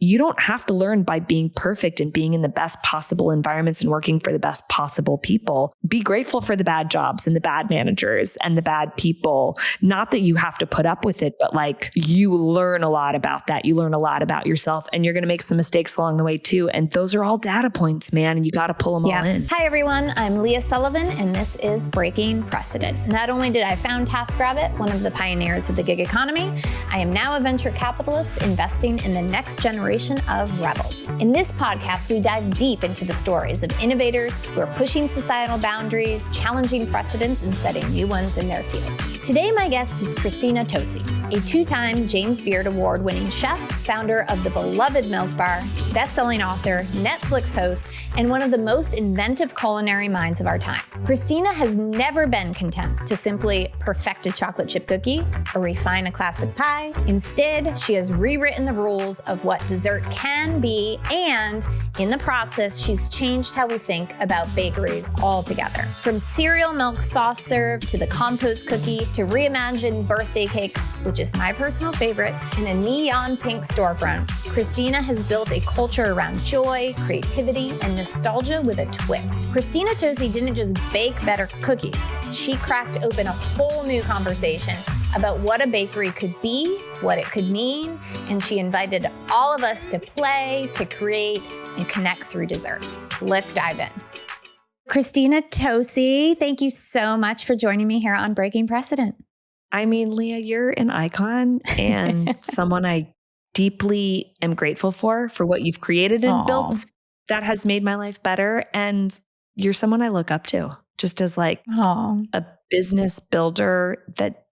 you don't have to learn by being perfect and being in the best possible environments and working for the best possible people. Be grateful for the bad jobs and the bad managers and the bad people. Not that you have to put up with it, but like you learn a lot about that. You learn a lot about yourself, and you're going to make some mistakes along the way too. And those are all data points, man. And you got to pull them all in. Hi, everyone. I'm Leah Solivan, and this is Breaking Precedent. Not only did I found TaskRabbit, one of the pioneers of the gig economy, I am now a venture capitalist investing in the next generation of rebels. In this podcast, we dive deep into the stories of innovators who are pushing societal boundaries, challenging precedents, and setting new ones in their fields. Today, my guest is Christina Tosi, a two-time James Beard Award-winning chef, founder of the beloved Milk Bar, best-selling author, Netflix host, and one of the most inventive culinary minds of our time. Christina has never been content to simply perfect a chocolate chip cookie or refine a classic pie. Instead, she has rewritten the rules of what dessert can be, and in the process, she's changed how we think about bakeries altogether. From cereal milk soft serve to the Compost cookie to reimagined birthday cakes, which is my personal favorite, and a neon pink storefront, Christina has built a culture around joy, creativity, and nostalgia with a twist. Christina Tosi didn't just bake better cookies. She cracked open a whole new conversation about what a bakery could be, what it could mean, and she invited all of us to play, to create, and connect through dessert. Let's dive in. Christina Tosi, thank you so much for joining me here on Breaking Precedent. I mean, Leah, you're an icon and someone I deeply am grateful for what you've created and built that has made my life better. And you're someone I look up to just as like a business builder that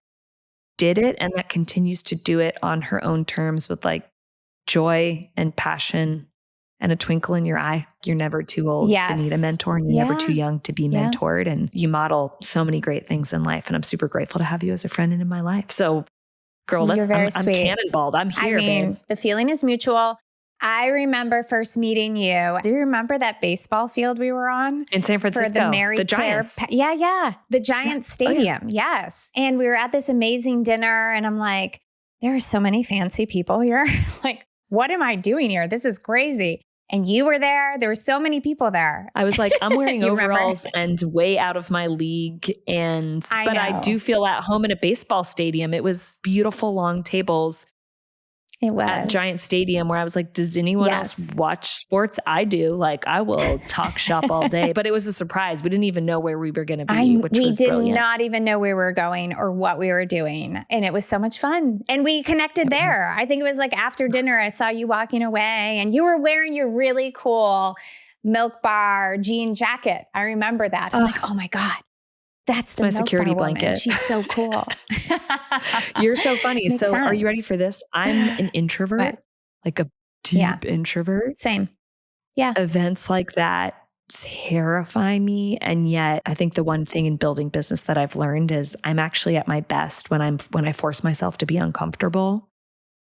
did it and that continues to do it on her own terms with like joy and passion and a twinkle in your eye. You're never too old to need a mentor, and you're never too young to be mentored. And you model so many great things in life. And I'm super grateful to have you as a friend and in my life. So girl, You're very I'm sweet. cannonballed. I'm here, babe. The feeling is mutual. I remember first meeting you. Do you remember that baseball field we were on? In San Francisco, the Giants. The Giants Stadium. Yes. And we were at this amazing dinner, and I'm like, there are so many fancy people here. Like, what am I doing here? This is crazy. And you were there. There were so many people there. I was like, I'm wearing overalls and way out of my league. But I do feel at home in a baseball stadium. It was beautiful long tables. It was. At Giant Stadium, where I was like, does anyone else watch sports? I do. Like, I will talk shop all day. But it was a surprise. We didn't even know where we were going to be, which was brilliant. We did not even know where we were going or what we were doing. And it was so much fun. And we connected there. I think it was like after dinner, I saw you walking away and you were wearing your really cool Milk Bar jean jacket. I remember that. I'm like, oh my God. That's my security blanket. She's so cool. You're so funny. So sense. Are you ready for this? I'm an introvert, like a deep introvert. Same. Yeah. Events like that terrify me. And yet I think the one thing in building business that I've learned is I'm actually at my best when I force myself to be uncomfortable.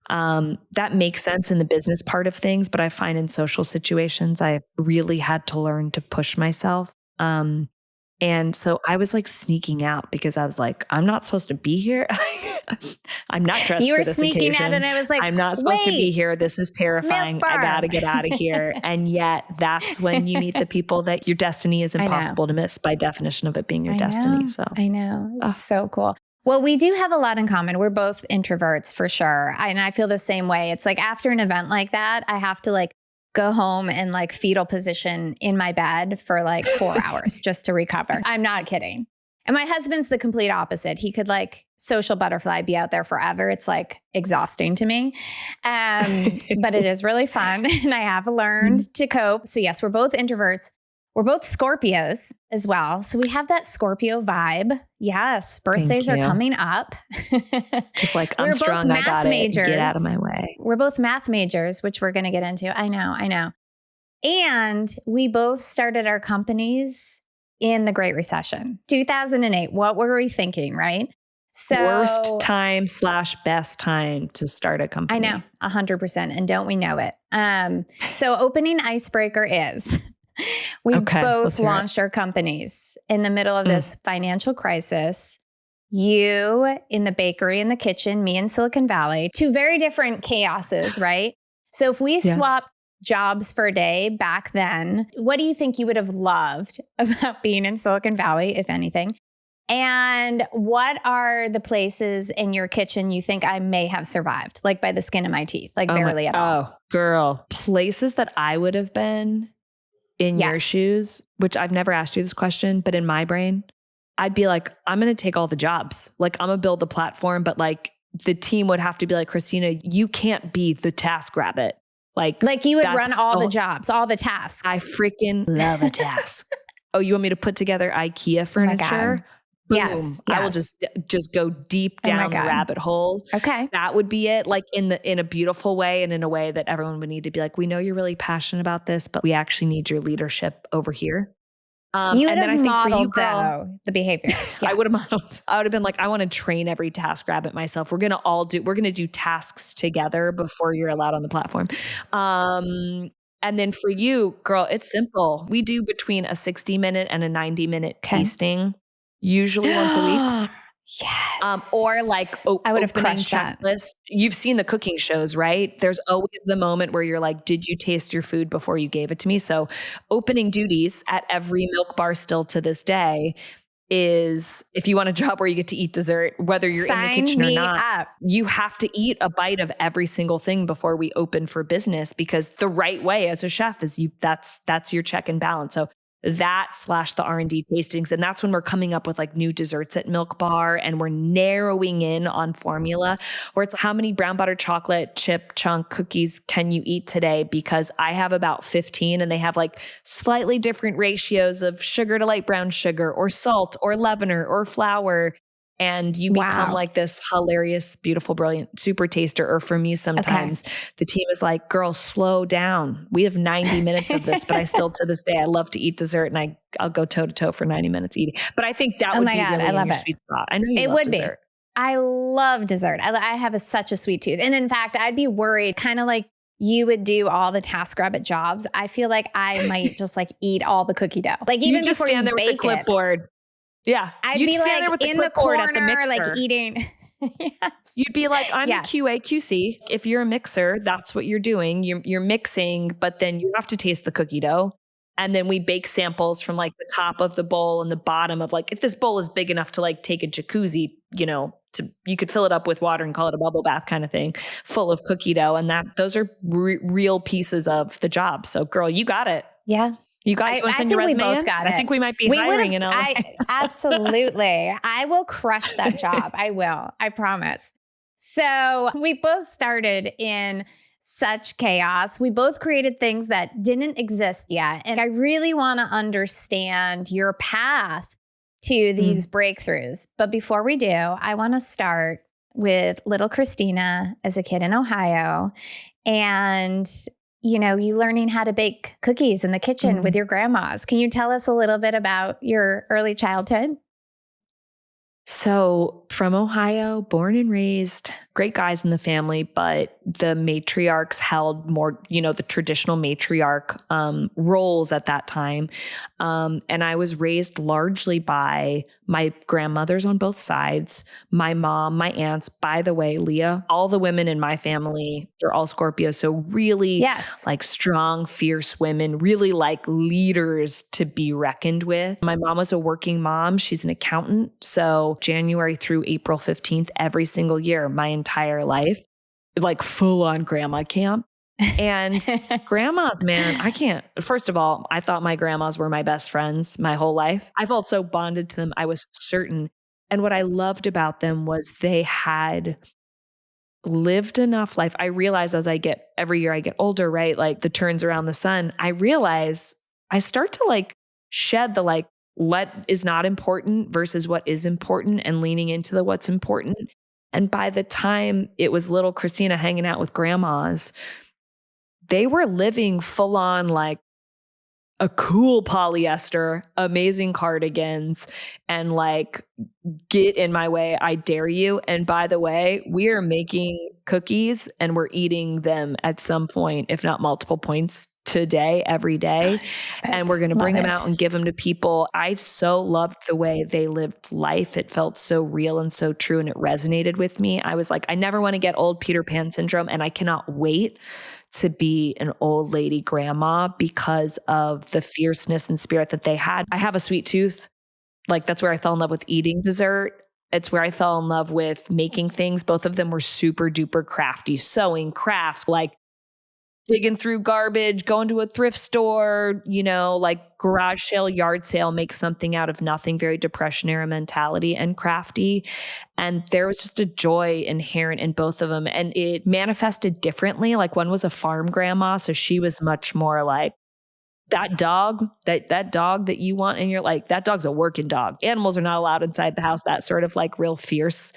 That makes sense in the business part of things, but I find in social situations, I've really had to learn to push myself. And so I was like sneaking out because I was like, I'm not supposed to be here. I'm not dressed for this occasion. You were sneaking out and I was like, I'm not supposed to be here. This is terrifying. I got to get out of here. And yet that's when you meet the people that your destiny is impossible to miss by definition of it being your destiny. So I know. It's so cool. Well, we do have a lot in common. We're both introverts for sure. And I feel the same way. It's like after an event like that, I have to like go home and like fetal position in my bed for like 4 hours just to recover. I'm not kidding. And my husband's the complete opposite. He could like social butterfly be out there forever. It's like exhausting to me. But it is really fun. And I have learned to cope. So yes, we're both introverts. We're both Scorpios as well. So we have that Scorpio vibe. Yes. Birthdays are coming up. Just like I'm strong. I got it. Get out of my way. We're both math majors, which we're going to get into. I know. And we both started our companies in the Great Recession, 2008. What were we thinking, right? So worst time / best time to start a company. I know, 100%. And don't we know it? So opening icebreaker is... We both launched our companies in the middle of this financial crisis. You in the bakery in the kitchen, me in Silicon Valley, two very different chaoses, right? So if we Yes. swap jobs for a day back then, what do you think you would have loved about being in Silicon Valley, if anything? And what are the places in your kitchen you think I may have survived, like by the skin of my teeth, like barely at all? Oh, girl. Places that I would have been in your Yes. shoes, which I've never asked you this question, but in my brain, I'd be like, I'm going to take all the jobs. Like, I'm going to build the platform, but like the team would have to be like, Christina, you can't be the TaskRabbit. Like you would that's run all the jobs, all the tasks. I freaking love a task. Oh, you want me to put together IKEA furniture? Boom. Yes. I will just go deep Oh my down the God. rabbit hole. Okay. That would be it. Like in a beautiful way and in a way that everyone would need to be like, we know you're really passionate about this, but we actually need your leadership over here. You would and then I have think for you, modeled, girl, though, the behavior. Yeah. I would have modeled. I would have been like, I want to train every TaskRabbit myself. We're going to do tasks together before you're allowed on the platform. And then for you, girl, it's simple. We do between a 60-minute and a 90-minute tasting, usually once a week. Yes. Or like I would have opening crushed that. checklist. You've seen the cooking shows, right? There's always the moment where you're like, did you taste your food before you gave it to me? So opening duties at every Milk Bar still to this day is, if you want a job where you get to eat dessert, whether you're in the kitchen or not, you have to eat a bite of every single thing before we open for business, because the right way as a chef is that's your check and balance. So that / the R&D tastings. And that's when we're coming up with like new desserts at Milk Bar, and we're narrowing in on formula, where it's how many brown butter chocolate chip chunk cookies can you eat today? Because I have about 15 and they have like slightly different ratios of sugar to light brown sugar or salt or leavener or flour. And you become like this hilarious, beautiful, brilliant super taster. Or for me, sometimes the team is like, girl, slow down. We have 90 minutes of this, but I still, to this day, I love to eat dessert, and I'll go toe to toe for 90 minutes eating. But I think that would be really in your sweet spot. I know you love dessert. I love dessert. I have such a sweet tooth. And in fact, I'd be worried, kind of like you would do all the TaskRabbit jobs. I feel like I might just like eat all the cookie dough. Like even you just before stand you there bake with the clipboard. Yeah. I'd be like in the corner, like eating. Yes. You'd be like, I'm a QA, QC. If you're a mixer, that's what you're doing. You're mixing, but then you have to taste the cookie dough. And then we bake samples from like the top of the bowl and the bottom of like, if this bowl is big enough to like take a jacuzzi, you could fill it up with water and call it a bubble bath kind of thing, full of cookie dough. And those are real pieces of the job. So girl, you got it. Yeah. You got it. You want to send your resume we both in? got it. I think we might be hiring in LA. Absolutely. I will crush that job. I will. I promise. So we both started in such chaos. We both created things that didn't exist yet. And I really want to understand your path to these breakthroughs. But before we do, I want to start with little Christina as a kid in Ohio. And you learning how to bake cookies in the kitchen with your grandmas. Can you tell us a little bit about your early childhood? So from Ohio, born and raised, great guys in the family, but the matriarchs held more, the traditional matriarch roles at that time. And I was raised largely by my grandmothers on both sides, my mom, my aunts. By the way, Leah, all the women in my family, they're all Scorpio. So really like strong, fierce women, really like leaders to be reckoned with. My mom was a working mom. She's an accountant. So January through April 15th, every single year, my entire life, like full on grandma camp. And grandmas, man, first of all, I thought my grandmas were my best friends my whole life. I felt so bonded to them. I was certain. And what I loved about them was they had lived enough life. I realize every year I get older, right? Like the turns around the sun, I realize I start to like shed the like, what is not important versus what is important, and leaning into the what's important. And by the time it was little Christina hanging out with grandmas, they were living full on like a cool polyester, amazing cardigans, and like, get in my way, I dare you. And by the way, we are making cookies and we're eating them at some point, if not multiple points today, every day. And we're going to bring them out and give them to people. I so loved the way they lived life. It felt so real and so true. And it resonated with me. I was like, I never want to get old Peter Pan syndrome. And I cannot wait to be an old lady grandma because of the fierceness and spirit that they had. I have a sweet tooth. Like that's where I fell in love with eating dessert. It's where I fell in love with making things. Both of them were super duper crafty, sewing, crafts, like digging through garbage, going to a thrift store, like garage sale, yard sale, make something out of nothing, very depression era mentality and crafty. And there was just a joy inherent in both of them. And it manifested differently. Like one was a farm grandma. So she was much more like, that dog that you want. And you're like, that dog's a working dog. Animals are not allowed inside the house. That sort of like real fierce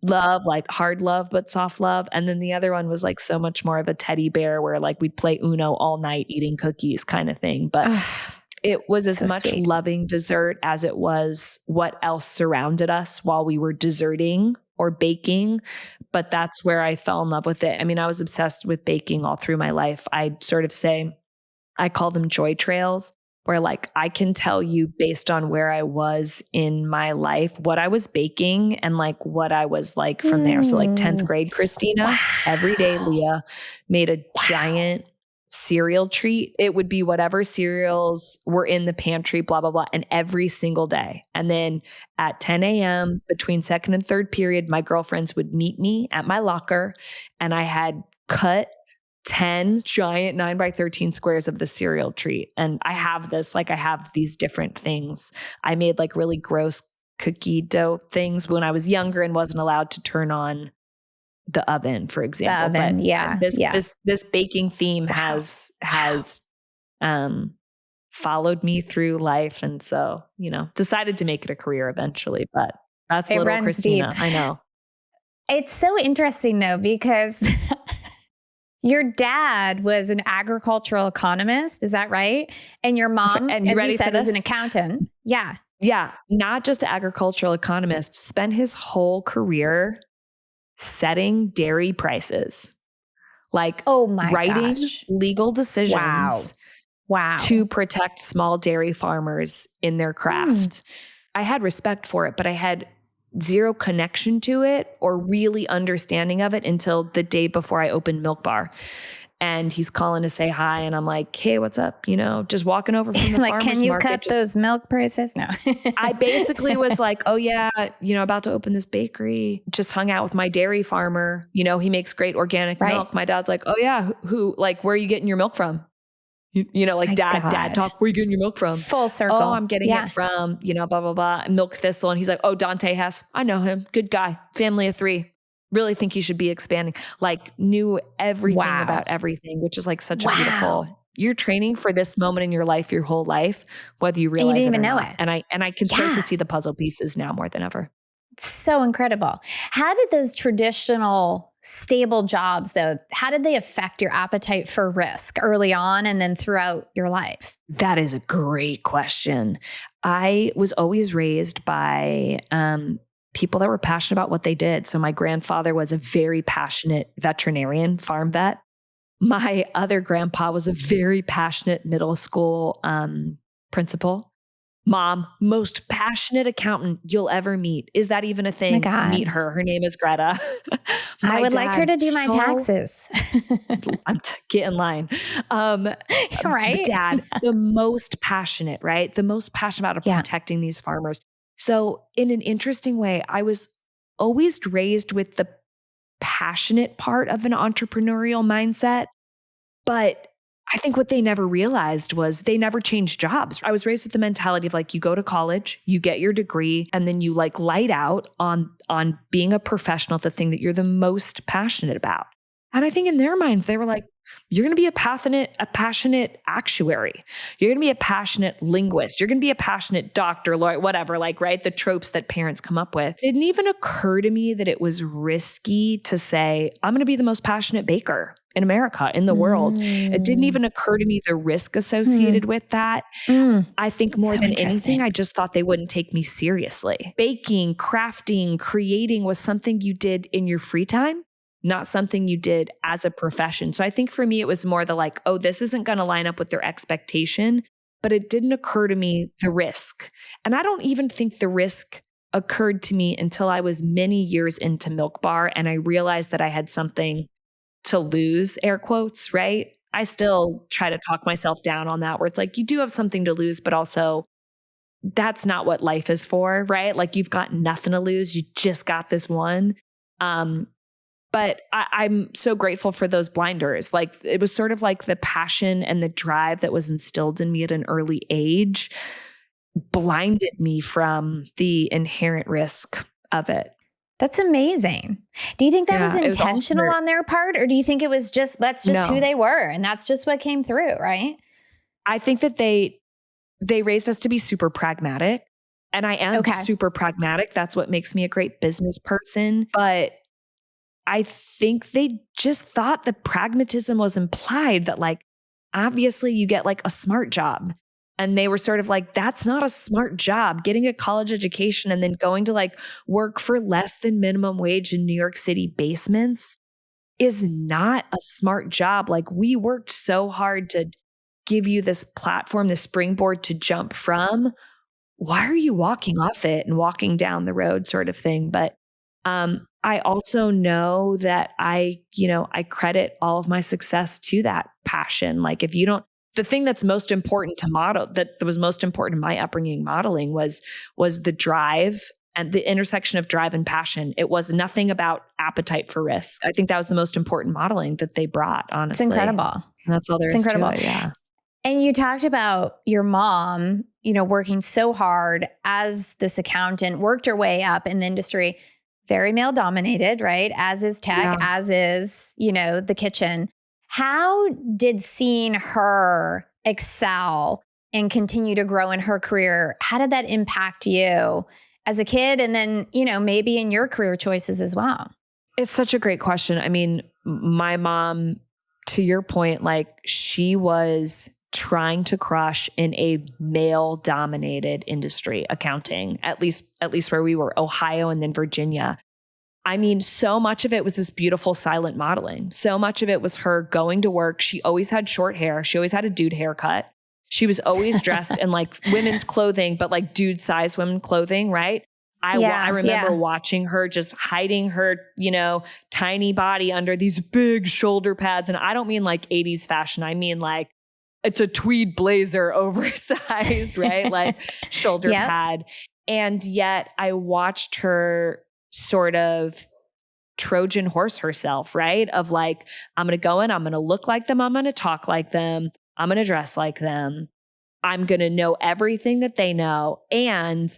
love, like hard love, but soft love. And then the other one was like so much more of a teddy bear where like we'd play Uno all night eating cookies kind of thing. But it was as so much sweet. Loving dessert as it was what else surrounded us while we were desserting or baking. But that's where I fell in love with it. I mean, I was obsessed with baking all through my life. I'd sort of say, I call them joy trails, where like I can tell you based on where I was in my life, what I was baking and like what I was like from there. So like 10th grade, Christina, every day Leah made a giant cereal treat. It would be whatever cereals were in the pantry, blah, blah, blah. And every single day. And then at 10 a.m. between second and third period, my girlfriends would meet me at my locker and I had cut 10 giant 9x13 squares of the cereal treat. And I have these different things. I made like really gross cookie dough things when I was younger and wasn't allowed to turn on the oven, for example. The oven, But this baking theme has followed me through life. And so, decided to make it a career eventually, but that's little Christina. Deep. I know. It's so interesting though, because your dad was an agricultural economist. Is that right? And your mom, and as you said, is an accountant. Yeah. Yeah. Not just an agricultural economist, spent his whole career setting dairy prices, like writing legal decisions to protect small dairy farmers in their craft. I had respect for it, but I had zero connection to it or really understanding of it until the day before I opened Milk Bar. And he's calling to say hi. And I'm like, hey, what's up? Just walking over from the like, farmer's market. Can you cut those milk prices? No. I basically was like, oh yeah, about to open this bakery. Just hung out with my dairy farmer. He makes great organic milk. My dad's like, oh yeah, who, like, where are you getting your milk from? Like dad talk, where are you getting your milk from? Full circle. Oh, I'm getting it from, blah, blah, blah. Milk Thistle. And he's like, oh, Dante Hess. I know him. Good guy. Family of 3. Really think he should be expanding. Like knew everything about everything, which is like such a beautiful, you're training for this moment in your life, your whole life, whether you realize you didn't it or even know not. it. And I can start to see the puzzle pieces now more than ever. So incredible. How did those traditional stable jobs though, how did they affect your appetite for risk early on and then throughout your life? That is a great question. I was always raised by people that were passionate about what they did. So my grandfather was a very passionate veterinarian, farm vet. My other grandpa was a very passionate middle school principal. Mom, most passionate accountant you'll ever meet. Is that even a thing? My God. Meet her. Her name is Greta. I would like her to do my taxes. Get in line. Right? Dad, the most passionate, right? The most passionate about protecting these farmers. So in an interesting way, I was always raised with the passionate part of an entrepreneurial mindset, but I think what they never realized was they never changed jobs. I was raised with the mentality of like, you go to college, you get your degree, and then you like light out on being a professional at the thing that you're the most passionate about. And I think in their minds, they were like, you're going to be a passionate actuary. You're going to be a passionate linguist. You're going to be a passionate doctor, lawyer, whatever, like, right? The tropes that parents come up with. It didn't even occur to me that it was risky to say, I'm going to be the most passionate baker in America, in the world. It didn't even occur to me the risk associated with that. I think more than anything, I just thought they wouldn't take me seriously. Baking, crafting, creating was something you did in your free time, not something you did as a profession. So I think for me, it was more the like, oh, this isn't going to line up with their expectation, but it didn't occur to me the risk. And I don't even think the risk occurred to me until I was many years into Milk Bar and I realized that I had something to lose, air quotes, right? I still try to talk myself down on that, where it's like, you do have something to lose, but also that's not what life is for, right? Like you've got nothing to lose. You just got this one. But I'm so grateful for those blinders. Like it was sort of like the passion and the drive that was instilled in me at an early age blinded me from the inherent risk of it. That's amazing. Do you think that was Yeah, it was all intentional for- on their part? Or do you think it was just, that's just No. who they were and that's just what came through, right? I think that they raised us to be super pragmatic. And I am super pragmatic. That's what makes me a great business person. But I think they just thought the pragmatism was implied that like, obviously you get like a smart job. And they were sort of like, that's not a smart job. Getting a college education and then going to like work for less than minimum wage in New York City basements is not a smart job. Like we worked so hard to give you this platform, this springboard to jump from. Why are you walking off it and walking down the road sort of thing? But I also know that I credit all of my success to that passion. Like if you don't, the thing that's most important to model, that was most important in my upbringing modeling was the drive and the intersection of drive and passion. It was nothing about appetite for risk. I think that was the most important modeling that they brought, honestly. It's incredible. And that's all there is to it, yeah. And you talked about your mom, working so hard as this accountant, worked her way up in the industry, very male dominated, right? As is tech, as is, the kitchen. How did seeing her excel and continue to grow in her career, how did that impact you as a kid? And then, maybe in your career choices as well? It's such a great question. I mean, my mom, to your point, like she was trying to crush in a male dominated industry, accounting, at least where we were, Ohio and then Virginia. I mean, so much of it was this beautiful silent modeling. So much of it was her going to work. She always had short hair. She always had a dude haircut. She was always dressed in like women's clothing, but like dude size women clothing, right? I remember watching her just hiding her, tiny body under these big shoulder pads. And I don't mean like 80s fashion. I mean like it's a tweed blazer oversized, right? Like shoulder pad. And yet I watched her sort of Trojan horse herself, right? Of like, I'm going to go in, I'm going to look like them. I'm going to talk like them. I'm going to dress like them. I'm going to know everything that they know. And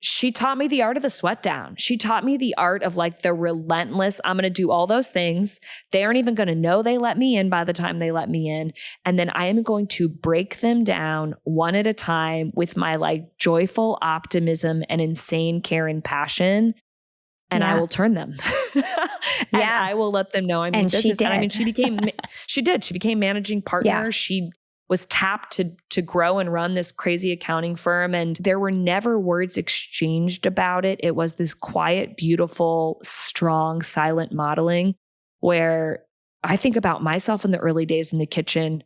she taught me the art of the sweat down. She taught me the art of like the relentless, I'm going to do all those things. They aren't even going to know they let me in by the time they let me in. And then I am going to break them down one at a time with my like joyful optimism and insane care and passion. And I will turn them. And I will let them know I'm in business. And I mean, she became managing partner. Yeah. She was tapped to grow and run this crazy accounting firm. And there were never words exchanged about it. It was this quiet, beautiful, strong, silent modeling where I think about myself in the early days in the kitchen,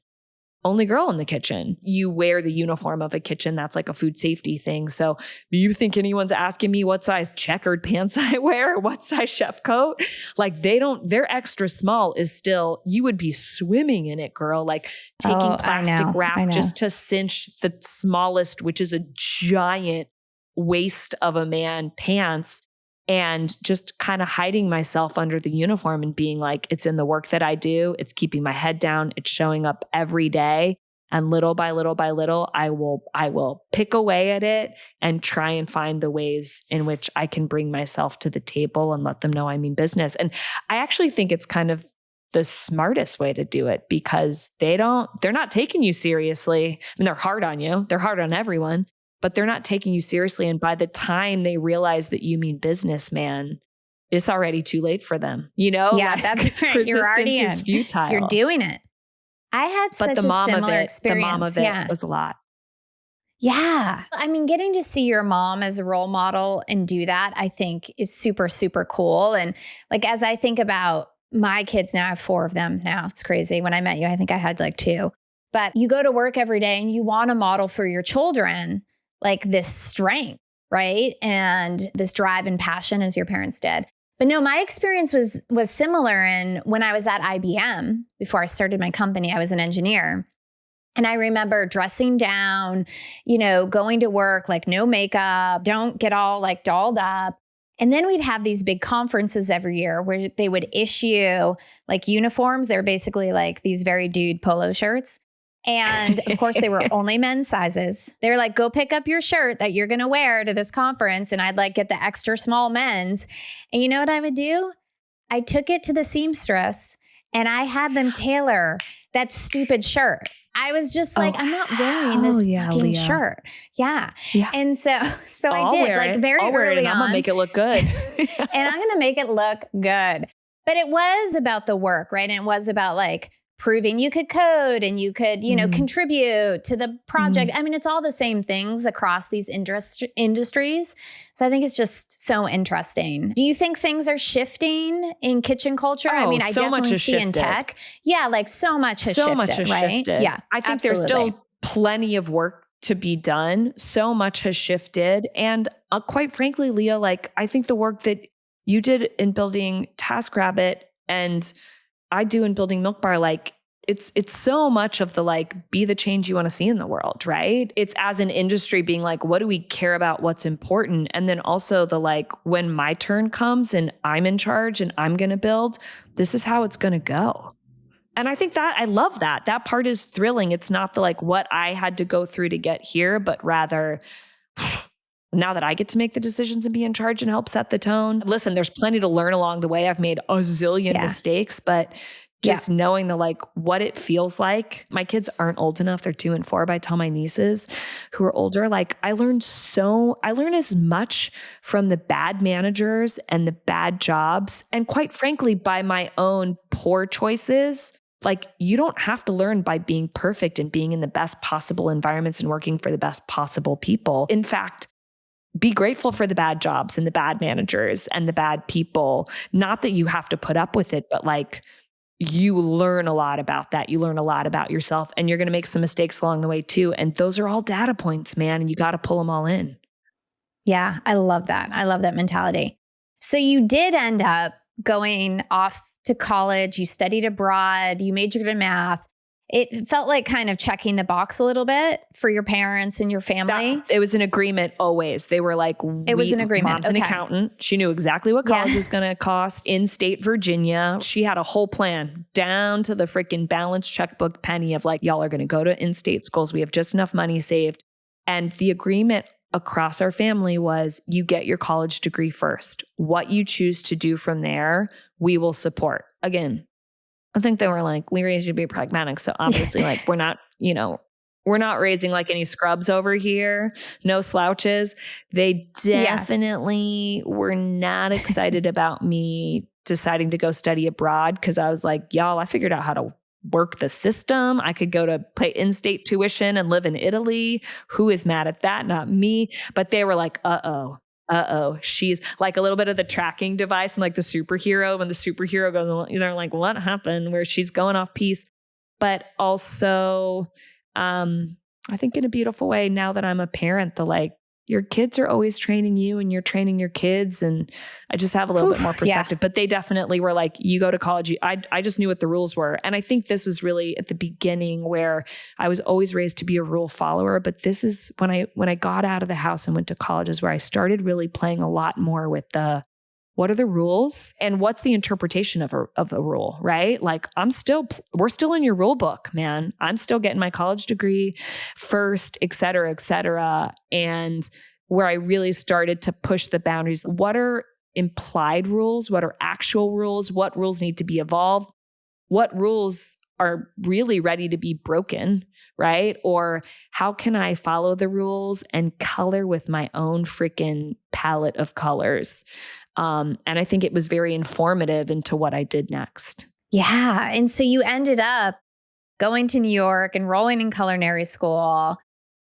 only girl in the kitchen. You wear the uniform of a kitchen. That's like a food safety thing. So do you think anyone's asking me what size checkered pants I wear or what size chef coat? Like their extra small is still, you would be swimming in it, girl. Like taking plastic wrap just to cinch the smallest, which is a giant waist of a man pants. And just kind of hiding myself under the uniform and being like, it's in the work that I do. It's keeping my head down. It's showing up every day. And little by little by little, I will pick away at it and try and find the ways in which I can bring myself to the table and let them know I mean business. And I actually think it's kind of the smartest way to do it because they're not taking you seriously. I mean, they're hard on you. They're hard on everyone. But they're not taking you seriously. And by the time they realize that you mean business, man, it's already too late for them. Yeah, like, that's right. You're already is futile. You're doing it. I had such a similar experience. The mom of it was a lot. Yeah. I mean, getting to see your mom as a role model and do that, I think is super, super cool. And like, as I think about my kids now, I have 4 of them now. It's crazy. When I met you, I think I had like 2. But you go to work every day and you want to model for your children like this strength, right? And this drive and passion as your parents did. But no, my experience was similar. And when I was at IBM, before I started my company, I was an engineer. And I remember dressing down, going to work, like no makeup, don't get all like dolled up. And then we'd have these big conferences every year where they would issue like uniforms. They're basically like these very dude polo shirts. And of course, they were only men's sizes. They're like, go pick up your shirt that you're going to wear to this conference. And I'd like get the extra small men's. And you know what I would do? I took it to the seamstress and I had them tailor that stupid shirt. I was just like, I'm not wearing this fucking Leah. shirt. Yeah. And so I I'll did wear like it. very I'll wear early it and on. I'm going to make it look good. And I'm going to make it look good. But it was about the work, right? And it was about like proving you could code and you could, contribute to the project. I mean, it's all the same things across these industries. So I think it's just so interesting. Do you think things are shifting in kitchen culture? I mean, I so much definitely has see in shifted. tech. Yeah, like so much has shifted, right? Yeah, I think absolutely. there's still plenty of work to be done. So much has shifted. And quite frankly, Leah, like I think the work that you did in building TaskRabbit and I do in building Milk Bar, like it's so much of the like, be the change you want to see in the world, right? It's as an industry being like, what do we care about? What's important? And then also the like, when my turn comes and I'm in charge and I'm going to build, this is how it's going to go. And I think that I love that. That part is thrilling. It's not the like what I had to go through to get here, but rather now that I get to make the decisions and be in charge and help set the tone. Listen, there's plenty to learn along the way. I've made a zillion mistakes, but just knowing the like what it feels like. My kids aren't old enough. They're 2 and 4, but I tell my nieces who are older, like I learn as much from the bad managers and the bad jobs. And quite frankly, by my own poor choices. Like you don't have to learn by being perfect and being in the best possible environments and working for the best possible people. In fact, be grateful for the bad jobs and the bad managers and the bad people. Not that you have to put up with it, but like you learn a lot about that. You learn a lot about yourself and you're going to make some mistakes along the way too. And those are all data points, man. And you got to pull them all in. Yeah, I love that. I love that mentality. So you did end up going off to college. You studied abroad. You majored in math. It felt like kind of checking the box a little bit for your parents and your family. It was an agreement always. They were like, it was an agreement. Mom's an accountant. She knew exactly what college was going to cost in state Virginia. She had a whole plan down to the freaking balance checkbook penny of like, y'all are going to go to in-state schools. We have just enough money saved. And the agreement across our family was you get your college degree first. What you choose to do from there, we will support. Again, I think they were like, we raised you to be pragmatic. So obviously like, we're not raising like any scrubs over here. No slouches. They definitely were not excited about me deciding to go study abroad. Cause I was like, y'all, I figured out how to work the system. I could go to pay in-state tuition and live in Italy. Who is mad at that? Not me. But they were like, uh-oh, she's like a little bit of the tracking device and like the superhero. When the superhero goes, they're like, what happened? Where she's going off piece. But also, I think in a beautiful way, now that I'm a parent, the like, your kids are always training you and you're training your kids. And I just have a little bit more perspective, but they definitely were like, you go to college. I just knew what the rules were. And I think this was really at the beginning where I was always raised to be a rule follower. But this is when I got out of the house and went to college is where I started really playing a lot more with what are the rules and what's the interpretation of a rule, right? Like we're still in your rule book, man. I'm still getting my college degree first, et cetera, et cetera. And where I really started to push the boundaries, what are implied rules? What are actual rules? What rules need to be evolved? What rules are really ready to be broken, right? Or how can I follow the rules and color with my own freaking palette of colors? And I think it was very informative into what I did next. Yeah. And so you ended up going to New York, enrolling in culinary school.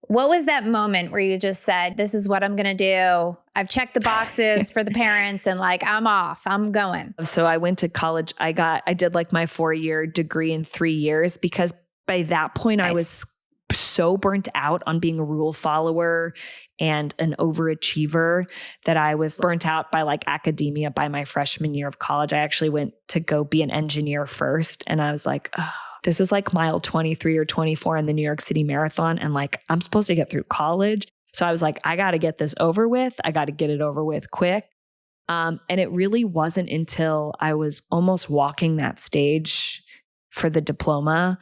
What was that moment where you just said, this is what I'm going to do? I've checked the boxes for the parents and like, I'm off, I'm going. So I went to college. I did like my 4-year degree in 3 years because by that point I was so burnt out on being a rule follower and an overachiever that I was burnt out by like academia by my freshman year of college. I actually went to go be an engineer first. And I was like, oh, this is like mile 23 or 24 in the New York City Marathon. And like, I'm supposed to get through college. So I was like, I got to get this over with. I got to get it over with quick. And it really wasn't until I was almost walking that stage for the diploma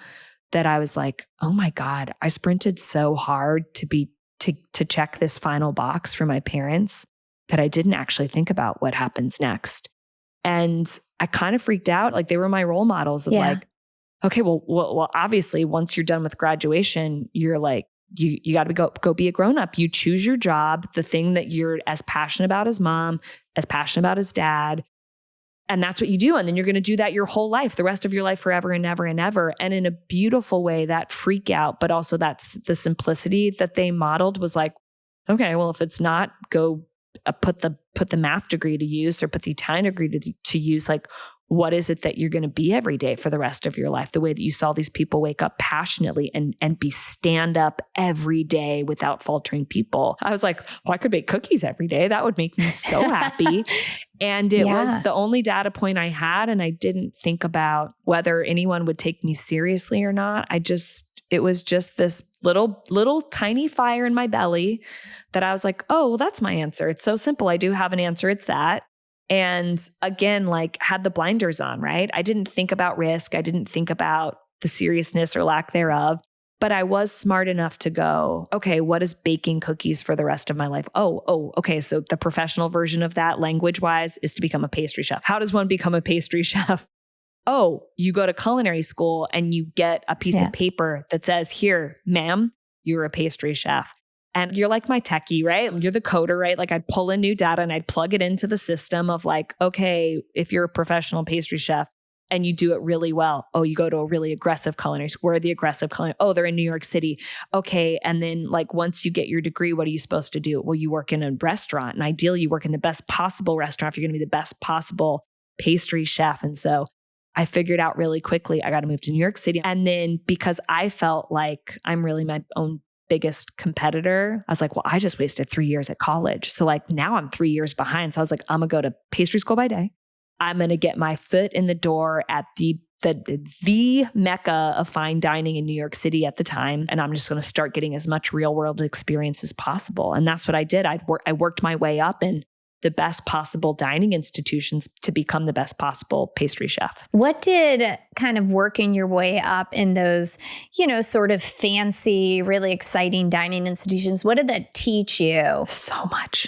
that I was like, oh my God, I sprinted so hard to check this final box for my parents that I didn't actually think about what happens next. And I kind of freaked out. Like they were my role models of like, okay, well, obviously once you're done with graduation, you're like, you got to go be a grown up. You choose your job, the thing that you're as passionate about as mom, as passionate about as dad. And that's what you do. And then you're going to do that your whole life, the rest of your life, forever and ever and ever. And in a beautiful way, that freak out, but also that's the simplicity that they modeled was like, okay, well, if it's not, go put the math degree to use or put the Italian degree to use. Like, what is it that you're going to be every day for the rest of your life? The way that you saw these people wake up passionately and be stand up every day without faltering people. I was like, well, I could bake cookies every day. That would make me so happy. And it was the only data point I had. And I didn't think about whether anyone would take me seriously or not. It was just this little tiny fire in my belly that I was like, oh, well, that's my answer. It's so simple. I do have an answer. It's that. And again, like had the blinders on, right? I didn't think about risk. I didn't think about the seriousness or lack thereof, but I was smart enough to go, okay, what is baking cookies for the rest of my life? Oh, okay. So the professional version of that language wise is to become a pastry chef. How does one become a pastry chef? Oh, you go to culinary school and you get a piece of paper that says, here, ma'am, you're a pastry chef. And you're like my techie, right? You're the coder, right? Like I'd pull in new data and I'd plug it into the system of like, okay, if you're a professional pastry chef and you do it really well, oh, you go to a really aggressive culinary school. Where are the aggressive culinary? Oh, they're in New York City. Okay. And then like once you get your degree, what are you supposed to do? Well, you work in a restaurant and ideally you work in the best possible restaurant if you're going to be the best possible pastry chef. And so I figured out really quickly, I got to move to New York City. And then because I felt like I'm really my own biggest competitor, I was like, well, I just wasted 3 years at college. So like now I'm 3 years behind. So I was like, I'm gonna go to pastry school by day. I'm gonna get my foot in the door at the mecca of fine dining in New York City at the time. And I'm just gonna start getting as much real world experience as possible. And that's what I did. I worked my way up in the best possible dining institutions to become the best possible pastry chef. What did kind of working your way up in those, sort of fancy, really exciting dining institutions, what did that teach you? So much.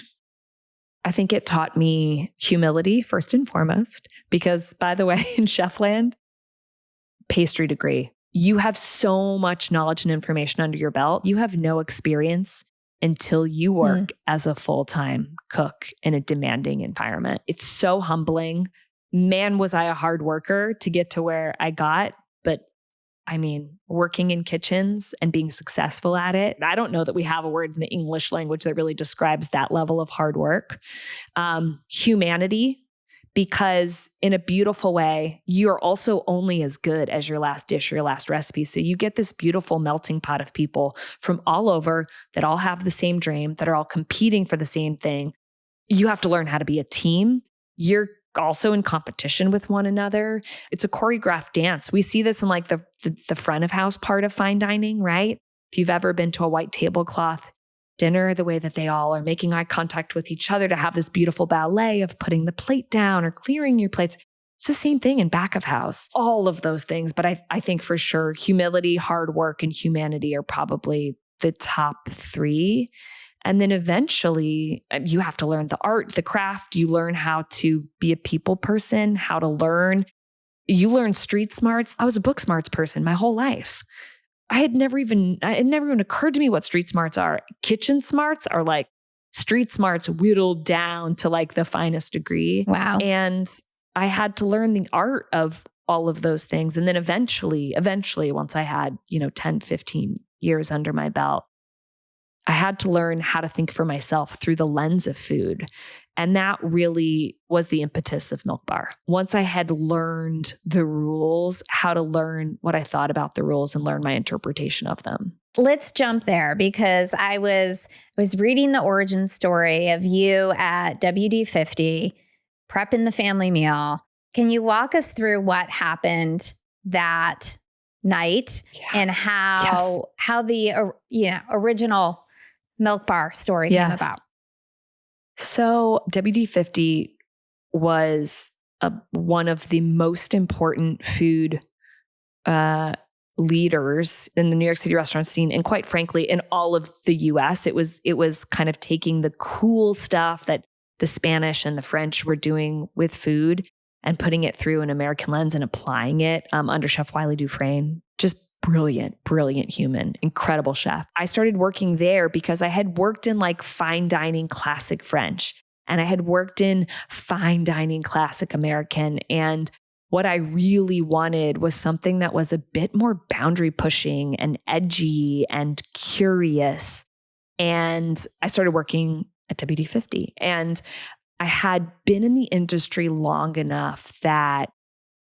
I think it taught me humility first and foremost, because by the way, in Chefland, pastry degree, you have so much knowledge and information under your belt. You have no experience until you work as a full-time cook in a demanding environment. It's so humbling. Man, was I a hard worker to get to where I got. But I mean, working in kitchens and being successful at it, I don't know that we have a word in the English language that really describes that level of hard work. Humanity, because in a beautiful way, you're also only as good as your last dish or your last recipe. So you get this beautiful melting pot of people from all over that all have the same dream, that are all competing for the same thing. You have to learn how to be a team. You're also in competition with one another. It's a choreographed dance. We see this in like the front of house part of fine dining, right? If you've ever been to a white tablecloth dinner, the way that they all are making eye contact with each other to have this beautiful ballet of putting the plate down or clearing your plates. It's the same thing in back of house, all of those things. But I think for sure, humility, hard work, and humanity are probably the top three. And then eventually you have to learn the art, the craft. You learn how to be a people person, how to learn. You learn street smarts. I was a book smarts person my whole life. It never even occurred to me what street smarts are. Kitchen smarts are like street smarts whittled down to like the finest degree. Wow. And I had to learn the art of all of those things. And then eventually, once I had, 10, 15 years under my belt, I had to learn how to think for myself through the lens of food. And that really was the impetus of Milk Bar. Once I had learned the rules, how to learn what I thought about the rules and learn my interpretation of them. let's jump there because I was reading the origin story of you at WD-50, prepping the family meal. Can you walk us through what happened that night and how the original Milk Bar story came about? So WD-50 was one of the most important food leaders in the New York City restaurant scene, and quite frankly, in all of the US. It was kind of taking the cool stuff that the Spanish and the French were doing with food and putting it through an American lens and applying it under Chef Wiley Dufresne. Just brilliant human, incredible chef. I started working there because I had worked in like fine dining classic French, and I had worked in fine dining classic American. And what I really wanted was something that was a bit more boundary pushing and edgy and curious. And I started working at WD-50, and I had been in the industry long enough that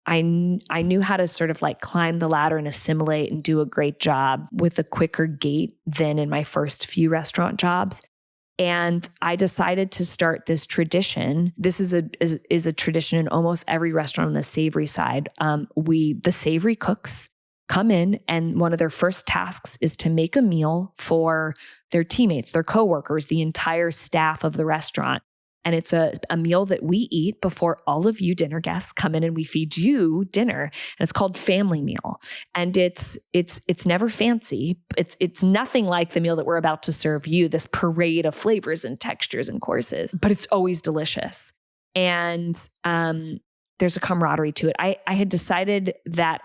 I knew how to sort of like climb the ladder and assimilate and do a great job with a quicker gait than in my first few restaurant jobs. And I decided to start this tradition. This is a tradition in almost every restaurant on the savory side. The savory cooks come in, and one of their first tasks is to make a meal for their teammates, their coworkers, the entire staff of the restaurant. And it's a meal that we eat before all of you dinner guests come in, and we feed you dinner. And it's called family meal. And it's never fancy. It's nothing like the meal that we're about to serve you, this parade of flavors and textures and courses, but it's always delicious. And there's a camaraderie to it. I had decided that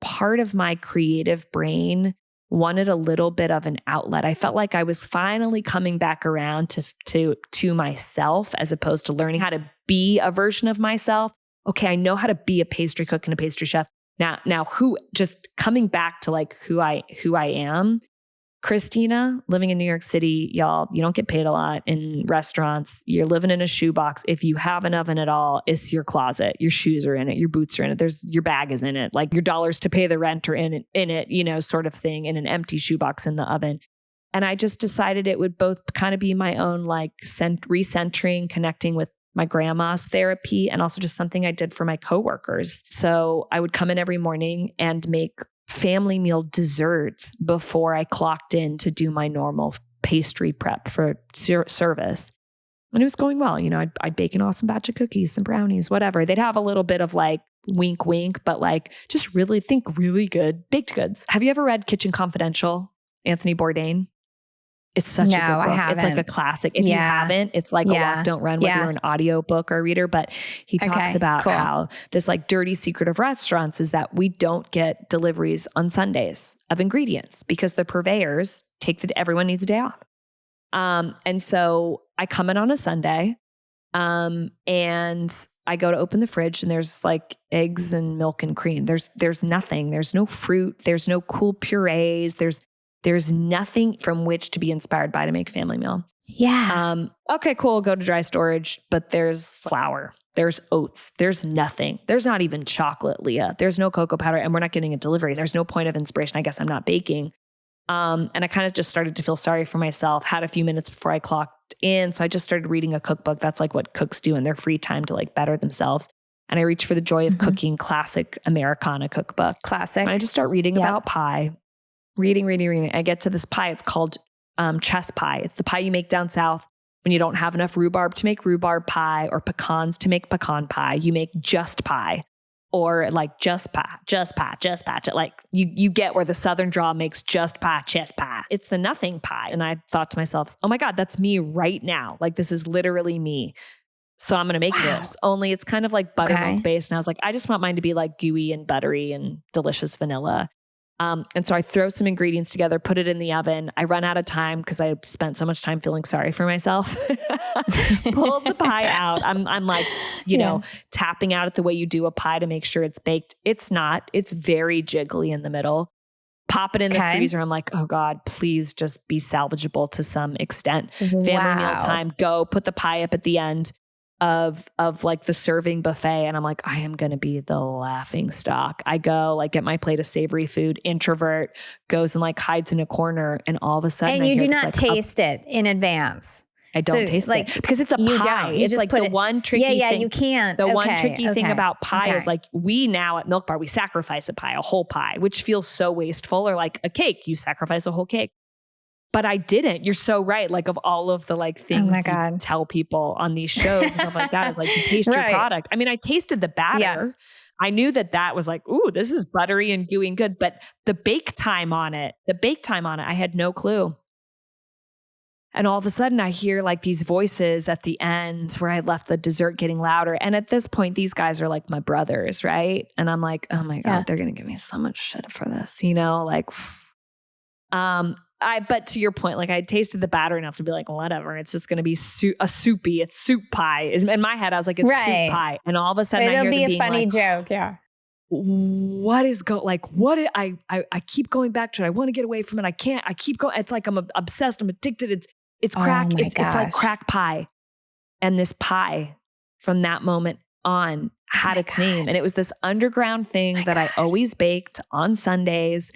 part of my creative brain wanted a little bit of an outlet. I felt like I was finally coming back around to myself, as opposed to learning how to be a version of myself. Okay, I know how to be a pastry cook and a pastry chef. Now just coming back to like who I am. Christina, living in New York City, y'all, you don't get paid a lot in restaurants. You're living in a shoebox. If you have an oven at all, it's your closet. Your shoes are in it. Your boots are in it. Your bag is in it. Like your dollars to pay the rent are in it, sort of thing, in an empty shoebox in the oven. And I just decided it would both kind of be my own like recentering, connecting with my grandma's therapy, and also just something I did for my coworkers. So I would come in every morning and make family meal desserts before I clocked in to do my normal pastry prep for service. And it was going well. I'd bake an awesome batch of cookies, some brownies, whatever. They'd have a little bit of like wink, wink, but like just really good baked goods. Have you ever read Kitchen Confidential, Anthony Bourdain? It's such a good book. I haven't. It's like a classic. If you haven't, it's like a walk, don't run, whether you're an audio book or a reader. But he talks about how this like dirty secret of restaurants is that we don't get deliveries on Sundays of ingredients because the purveyors everyone needs a day off. And so I come in on a Sunday, and I go to open the fridge, and there's like eggs and milk and cream. There's nothing. There's no fruit. There's no cool purees. There's nothing from which to be inspired by to make a family meal. Yeah. Okay, cool. Go to dry storage, but there's flour, there's oats, there's nothing. There's not even chocolate, Leah. There's no cocoa powder, and we're not getting a delivery. There's no point of inspiration. I guess I'm not baking. And I kind of just started to feel sorry for myself, had a few minutes before I clocked in. So I just started reading a cookbook. That's like what cooks do in their free time to like better themselves. And I reached for the Joy of Cooking classic Americana cookbook. Classic. And I just start reading about pie. Reading. I get to this pie. It's called chess pie. It's the pie you make down south when you don't have enough rhubarb to make rhubarb pie or pecans to make pecan pie. You make just pie, or like just pie. Like you get where the Southern draw makes just pie, chess pie. It's the nothing pie. And I thought to myself, oh my God, that's me right now. Like this is literally me. So I'm going to make this, only it's kind of like buttermilk based. And I was like, I just want mine to be like gooey and buttery and delicious vanilla. And so I throw some ingredients together, put it in the oven. I run out of time because I spent so much time feeling sorry for myself. Pull the pie out. I'm like, tapping out at the way you do a pie to make sure it's baked. It's not. It's very jiggly in the middle. Pop it in the freezer. I'm like, oh God, please just be salvageable to some extent. Family meal time. Go put the pie up at the end. of like the serving buffet. And I'm like, I am going to be the laughing stock. I go like get my plate of savory food, introvert, goes and like hides in a corner. And all of a sudden And I you hear do this not like taste it in advance. I don't taste it because it's a you pie. Don't. You it's just like put the it, one tricky thing. you can't. The one tricky thing about pie is like we now at Milk Bar, we sacrifice a pie, a whole pie, which feels so wasteful, or like a cake, you sacrifice a whole cake. But I didn't. You're so right. Like of all of the like things you tell people on these shows and stuff like that is like you taste your product. I mean, I tasted the batter. Yeah. I knew that was like, ooh, this is buttery and gooey and good. But the bake time on it, I had no clue. And all of a sudden I hear like these voices at the end where I left the dessert getting louder. And at this point, these guys are like my brothers, right? And I'm like, oh my God, they're going to give me so much shit for this, like, but to your point, like I tasted the batter enough to be like, whatever, it's just going to be it's soup pie. In my head, I was like, it's soup pie. And all of a sudden it'll I hear be them a being funny like, joke. Yeah. I keep going back to it. I want to get away from it. I can't, I keep going. It's like, I'm obsessed. I'm addicted. It's crack. It's like crack pie. And this pie from that moment on had its name. And it was this underground thing that I always baked on Sundays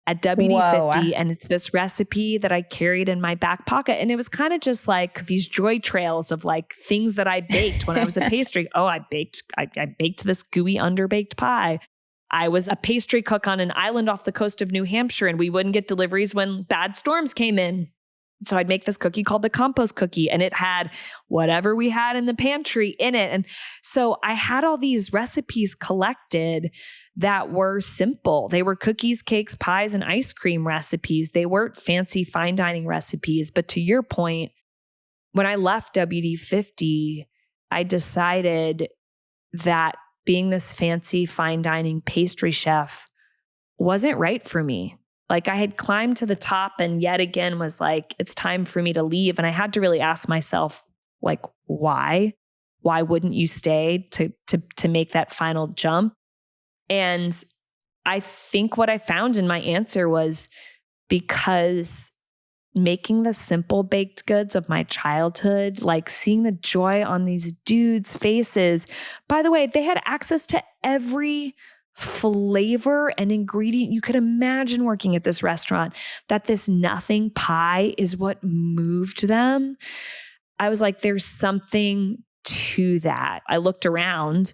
at WD-50. And it's this recipe that I carried in my back pocket. And it was kind of just like these joy trails of like things that I baked when I was a pastry. I baked this gooey underbaked pie. I was a pastry cook on an island off the coast of New Hampshire, and we wouldn't get deliveries when bad storms came in. So I'd make this cookie called the Compost cookie, and it had whatever we had in the pantry in it. And so I had all these recipes collected that were simple. They were cookies, cakes, pies, and ice cream recipes. They weren't fancy fine dining recipes. But to your point, when I left WD-50, I decided that being this fancy fine dining pastry chef wasn't right for me. Like I had climbed to the top and yet again was like, it's time for me to leave. And I had to really ask myself, like, why? Why wouldn't you stay to make that final jump? And I think what I found in my answer was because making the simple baked goods of my childhood, like seeing the joy on these dudes' faces. By the way, they had access to every flavor and ingredient you could imagine working at this restaurant, that this nothing pie is what moved them. I was like, there's something to that. I looked around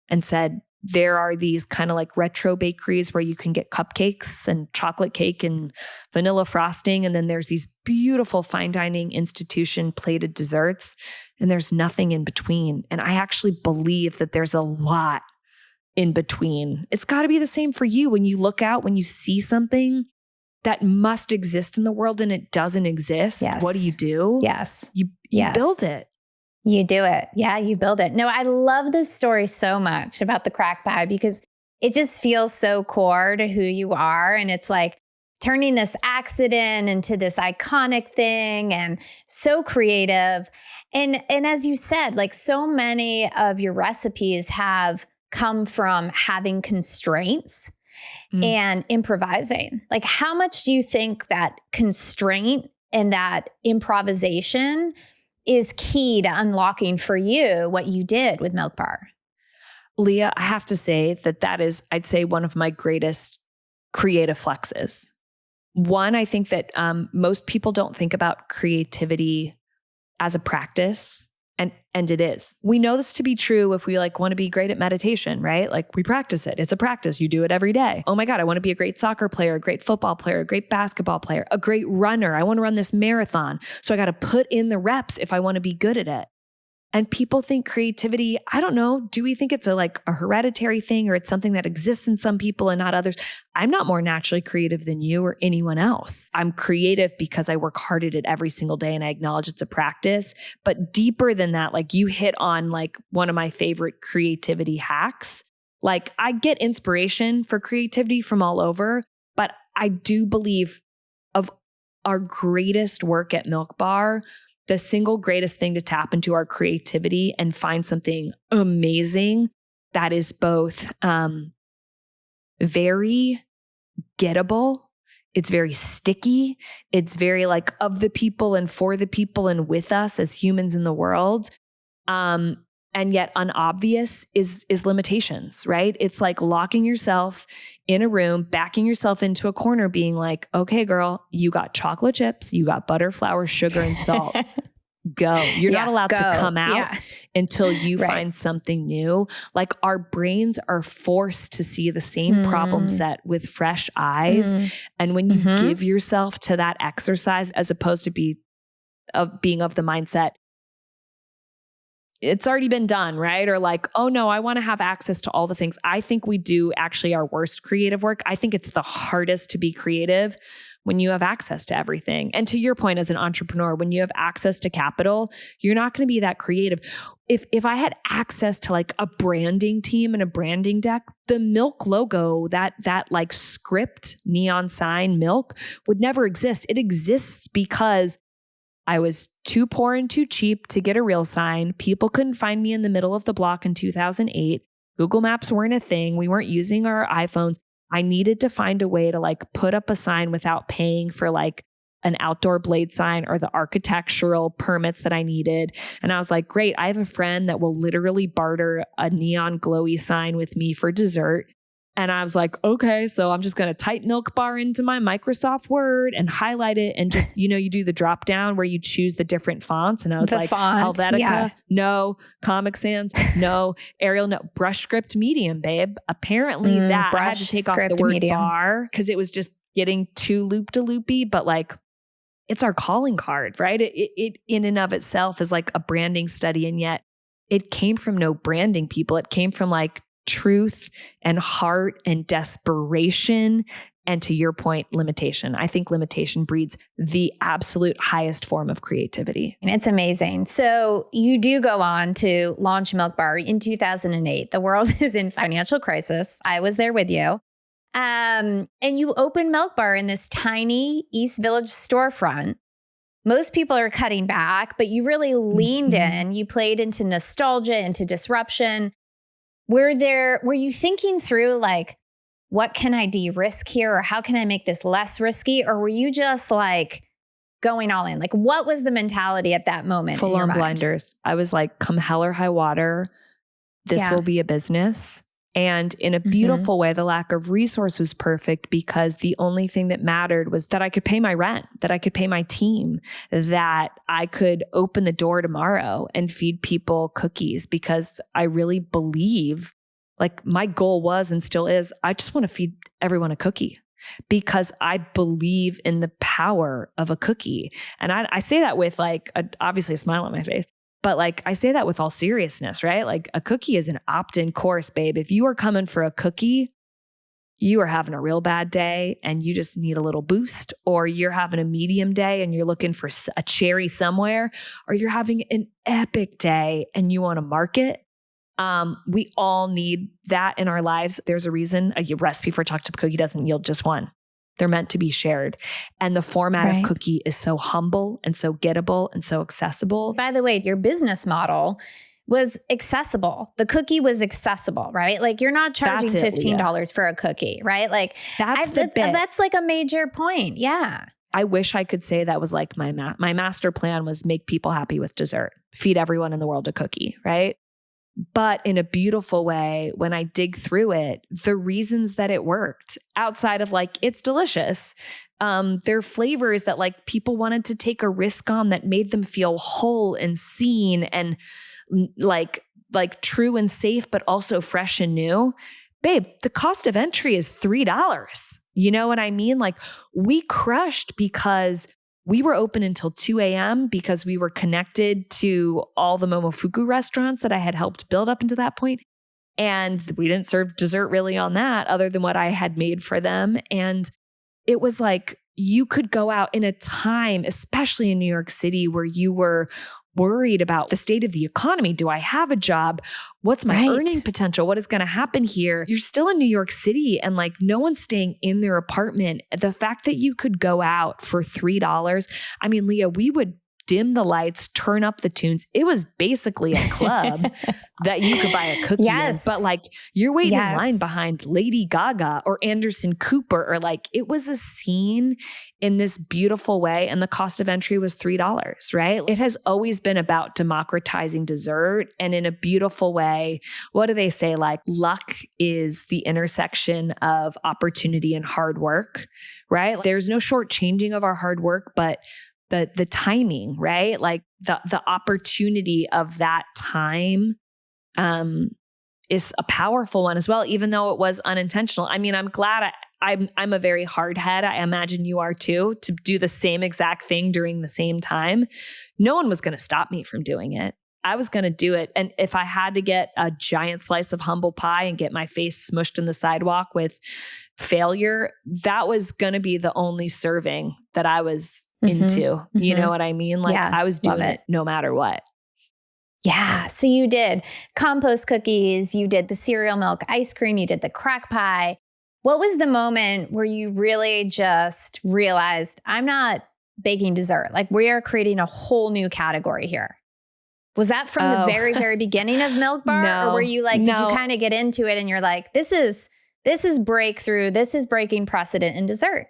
and said, there are these kind of like retro bakeries where you can get cupcakes and chocolate cake and vanilla frosting. And then there's these beautiful fine dining institution plated desserts, and there's nothing in between. And I actually believe that there's a lot in between. It's got to be the same for you. When you look out, when you see something that must exist in the world and it doesn't exist, what do? Yes. You build it. You do it. Yeah, you build it. No, I love this story so much about the crack pie because it just feels so core to who you are. And it's like turning this accident into this iconic thing and so creative. And as you said, like so many of your recipes have come from having constraints and improvising. Like how much do you think that constraint and that improvisation is key to unlocking for you what you did with Milk Bar? Leah, I have to say that is, I'd say, one of my greatest creative flexes. One, I think that most people don't think about creativity as a practice. And it is. We know this to be true if we like want to be great at meditation, right? Like we practice it. It's a practice. You do it every day. Oh my God, I want to be a great soccer player, a great football player, a great basketball player, a great runner. I want to run this marathon. So I got to put in the reps if I want to be good at it. And people think creativity, I don't know, do we think it's a hereditary thing or it's something that exists in some people and not others? I'm not more naturally creative than you or anyone else. I'm creative because I work hard at it every single day and I acknowledge it's a practice. But deeper than that, like you hit on like one of my favorite creativity hacks. Like I get inspiration for creativity from all over, but I do believe of our greatest work at Milk Bar, the single greatest thing to tap into our creativity and find something amazing that is both very gettable, it's very sticky, it's very like of the people and for the people and with us as humans in the world, and yet unobvious is limitations, right? It's like locking yourself in a room, backing yourself into a corner, being like, okay, girl, you got chocolate chips, you got butter, flour, sugar, and salt. Go. You're not allowed to come out until you find something new. Like our brains are forced to see the same problem set with fresh eyes. And when you give yourself to that exercise, as opposed to being of the mindset, it's already been done, right? Or like, oh no, I want to have access to all the things. I think we do actually our worst creative work. I think it's the hardest to be creative when you have access to everything. And to your point as an entrepreneur, when you have access to capital, you're not going to be that creative. If I had access to like a branding team and a branding deck, the milk logo, that like script neon sign milk would never exist. It exists because I was too poor and too cheap to get a real sign. People couldn't find me in the middle of the block in 2008. Google Maps weren't a thing. We weren't using our iPhones. I needed to find a way to like put up a sign without paying for like an outdoor blade sign or the architectural permits that I needed. And I was like, great, I have a friend that will literally barter a neon glowy sign with me for dessert. And I was like, okay, so I'm just going to type milk bar into my Microsoft Word and highlight it. And just, you do the drop down where you choose the different fonts. And I was like, Helvetica, no. Comic Sans, no. Arial, no. Brush script medium, babe. Apparently that I had to take off the word medium. Bar because it was just getting too loop-de-loopy. But like, it's our calling card, right? It in and of itself is like a branding study. And yet it came from no branding people. It came from like truth and heart and desperation. And to your point, limitation. I think limitation breeds the absolute highest form of creativity. And it's amazing. So you do go on to launch Milk Bar in 2008. The world is in financial crisis. I was there with you. And you open Milk Bar in this tiny East Village storefront. Most people are cutting back, but you really leaned in. You played into nostalgia, into disruption. Were you thinking through like, what can I de-risk here? Or how can I make this less risky? Or were you just like going all in? Like, what was the mentality at that moment? Full on blinders. I was like, come hell or high water, this will be a business. And in a beautiful way, the lack of resource was perfect because the only thing that mattered was that I could pay my rent, that I could pay my team, that I could open the door tomorrow and feed people cookies because I really believe, like my goal was and still is, I just want to feed everyone a cookie because I believe in the power of a cookie. And I say that with like, obviously a smile on my face. But like, I say that with all seriousness, right? Like a cookie is an opt-in course, babe. If you are coming for a cookie, you are having a real bad day and you just need a little boost, or you're having a medium day and you're looking for a cherry somewhere, or you're having an epic day and you want to market. We all need that in our lives. There's a reason a recipe for a chocolate chip cookie doesn't yield just one. They're meant to be shared. And the format of cookie is so humble and so gettable and so accessible. By the way, your business model was accessible. The cookie was accessible, right? Like you're not charging $15 for a cookie, right? Like that's like a major point. Yeah. I wish I could say that was like my master plan was make people happy with dessert, feed everyone in the world a cookie, right? But in a beautiful way, when I dig through it, the reasons that it worked outside of like, it's delicious. There are flavors that like people wanted to take a risk on that made them feel whole and seen and like true and safe, but also fresh and new. Babe, the cost of entry is $3. You know what I mean? Like we crushed because we were open until 2 a.m. because we were connected to all the Momofuku restaurants that I had helped build up into that point. And we didn't serve dessert really on that other than what I had made for them. And it was like, you could go out in a time, especially in New York City, where you were worried about the state of the economy. Do I have a job? What's my earning potential? What is going to happen here? You're still in New York City and like no one's staying in their apartment. The fact that you could go out for $3, I mean, Leah, we would dim the lights, turn up the tunes. It was basically a club that you could buy a cookie in. But like you're waiting in line behind Lady Gaga or Anderson Cooper, or like it was a scene in this beautiful way. And the cost of entry was $3, right? It has always been about democratizing dessert, and in a beautiful way. What do they say? Like luck is the intersection of opportunity and hard work, right? There's no shortchanging of our hard work, but the timing, right? Like the opportunity of that time is a powerful one as well, even though it was unintentional. I mean, I'm glad I'm a very hard head. I imagine you are too, to do the same exact thing during the same time. No one was going to stop me from doing it. I was going to do it. And if I had to get a giant slice of humble pie and get my face smushed in the sidewalk with failure, that was going to be the only serving that I was into. You know what I mean? Like I was doing it no matter what. Yeah. So you did compost cookies, you did the cereal milk ice cream, you did the crack pie. What was the moment where you really just realized, I'm not baking dessert? Like we are creating a whole new category here. Was that from the very, very beginning of Milk Bar? No, or were you like, did you kind of get into it and you're like, this is breakthrough. This is breaking precedent in dessert?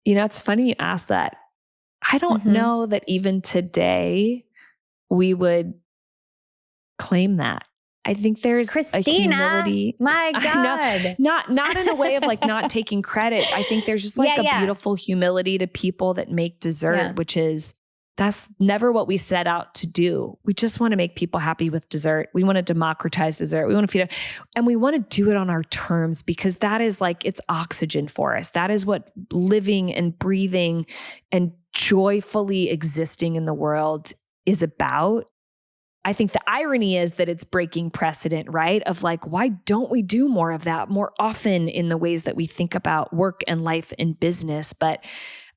You know, it's funny you ask that. I don't know that even today we would claim that. I think there's Christina, a humility. My God. Not in a way of like not taking credit. I think there's just like a beautiful humility to people that make dessert, which is, that's never what we set out to do. We just want to make people happy with dessert. We want to democratize dessert. We want to feed it. And we want to do it on our terms, because that is like, it's oxygen for us. That is what living and breathing and joyfully existing in the world is about. I think the irony is that it's breaking precedent, right? Of like, why don't we do more of that more often in the ways that we think about work and life and business? But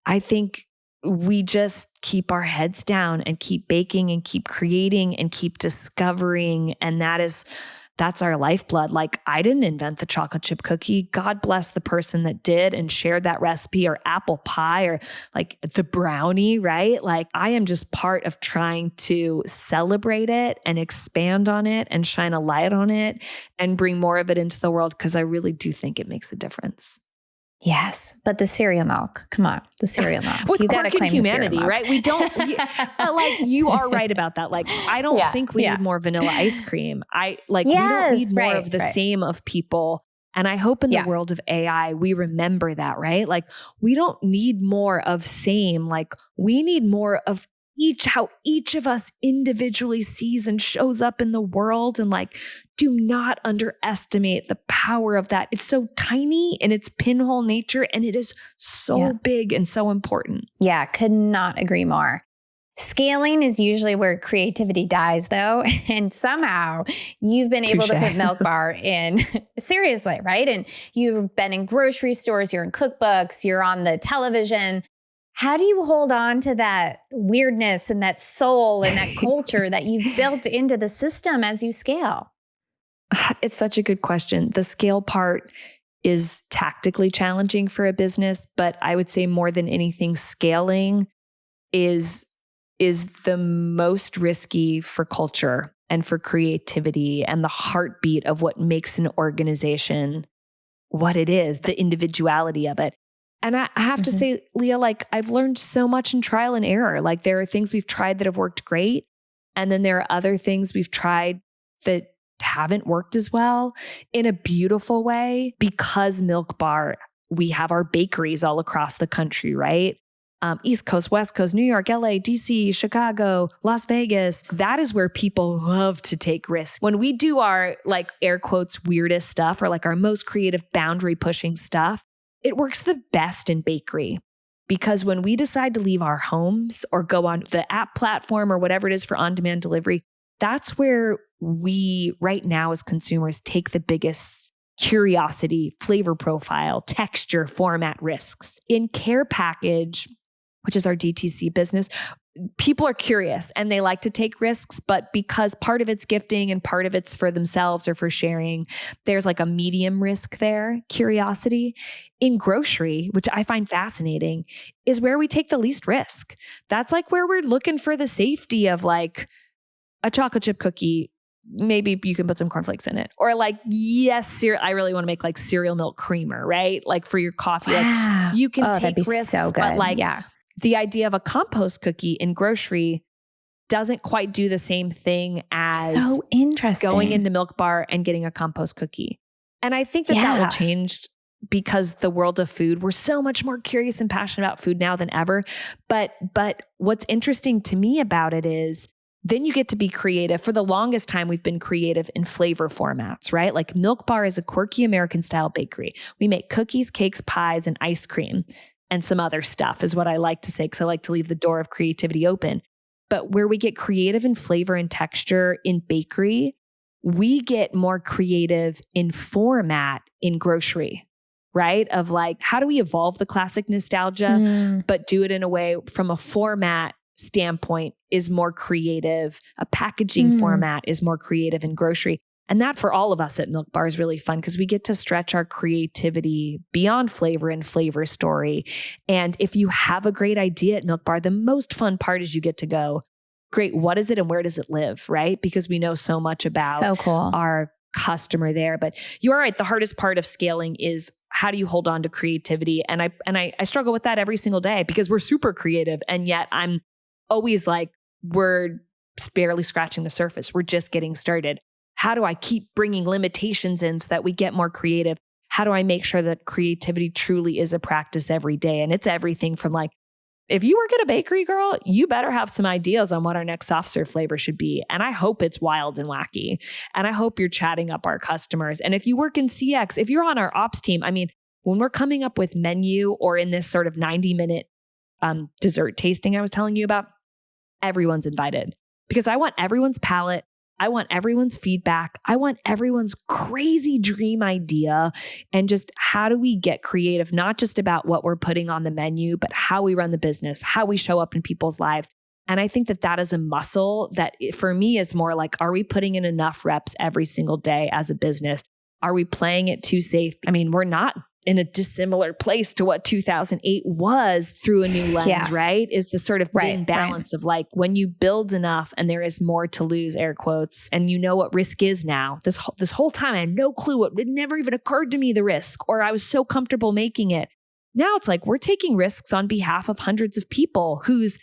I think we just keep our heads down and keep baking and keep creating and keep discovering. And that's our lifeblood. Like I didn't invent the chocolate chip cookie. God bless the person that did and shared that recipe, or apple pie, or like the brownie, right? Like I am just part of trying to celebrate it and expand on it and shine a light on it and bring more of it into the world, because I really do think it makes a difference. Yes, but the cereal milk, come on, the cereal milk. With you got to claim humanity, the right? We don't, but like you are right about that. Like I don't think we need more vanilla ice cream. We don't need more of the same of people. And I hope in the world of AI, we remember that, right? Like we don't need more of same, like we need more of how each of us individually sees and shows up in the world. And like, do not underestimate the power of that. It's so tiny in its pinhole nature, and it is so big and so important. Yeah, could not agree more. Scaling is usually where creativity dies, though. And somehow you've been able to put Milk Bar in, seriously, right? And you've been in grocery stores, you're in cookbooks, you're on the television. How do you hold on to that weirdness and that soul and that culture that you've built into the system as you scale? It's such a good question. The scale part is tactically challenging for a business, but I would say more than anything, scaling is the most risky for culture and for creativity and the heartbeat of what makes an organization what it is, the individuality of it. And I have to say, Leah, like I've learned so much in trial and error. Like there are things we've tried that have worked great. And then there are other things we've tried that haven't worked as well in a beautiful way. Because Milk Bar, we have our bakeries all across the country, right? East Coast, West Coast, New York, LA, DC, Chicago, Las Vegas. That is where people love to take risks. When we do our like air quotes weirdest stuff, or like our most creative boundary pushing stuff, it works the best in bakery, because when we decide to leave our homes or go on the app platform or whatever it is for on-demand delivery, that's where we right now as consumers take the biggest curiosity, flavor profile, texture, format risks. In care package, which is our DTC business, people are curious and they like to take risks, but because part of it's gifting and part of it's for themselves or for sharing, there's like a medium risk there, curiosity. In grocery, which I find fascinating, is where we take the least risk. That's like where we're looking for the safety of like a chocolate chip cookie. Maybe you can put some cornflakes in it. Or like, yes, I really want to make like cereal milk creamer, right? Like for your coffee. Wow. Like you can that'd take be risks, so good. but like the idea of a compost cookie in grocery doesn't quite do the same thing as so interesting going into Milk Bar and getting a compost cookie. And I think that will change because the world of food, we're so much more curious and passionate about food now than ever. But what's interesting to me about it is then you get to be creative. For the longest time, we've been creative in flavor formats, right? Like Milk Bar is a quirky American style bakery. We make cookies, cakes, pies, and ice cream and some other stuff is what I like to say, because I like to leave the door of creativity open. But where we get creative in flavor and texture in bakery, we get more creative in format in grocery, right? Of like, how do we evolve the classic nostalgia, but do it in a way from a format standpoint is more creative. A packaging format is more creative in grocery. And that for all of us at Milk Bar is really fun because we get to stretch our creativity beyond flavor and flavor story. And if you have a great idea at Milk Bar, the most fun part is you get to go, great, what is it and where does it live, right? Because we know so much about our customer there. But you are right. The hardest part of scaling is how do you hold on to creativity? And I struggle with that every single day because we're super creative. And yet I'm always like, we're barely scratching the surface. We're just getting started. How do I keep bringing limitations in so that we get more creative? How do I make sure that creativity truly is a practice every day? And it's everything from like, if you work at a bakery, girl, you better have some ideas on what our next soft serve flavor should be. And I hope it's wild and wacky. And I hope you're chatting up our customers. And if you work in CX, if you're on our ops team, I mean, when we're coming up with menu or in this sort of 90-minute dessert tasting I was telling you about, everyone's invited because I want everyone's palate. I want everyone's feedback. I want everyone's crazy dream idea. And just how do we get creative, not just about what we're putting on the menu, but how we run the business, how we show up in people's lives. And I think that that is a muscle that for me is more like, are we putting in enough reps every single day as a business? Are we playing it too safe? I mean, we're not in a dissimilar place to what 2008 was through a new lens, right? Is the sort of balance of like when you build enough and there is more to lose, air quotes, and you know what risk is now. This whole time I had no clue. It never even occurred to me the risk, or I was so comfortable making it. Now it's like we're taking risks on behalf of hundreds of people whose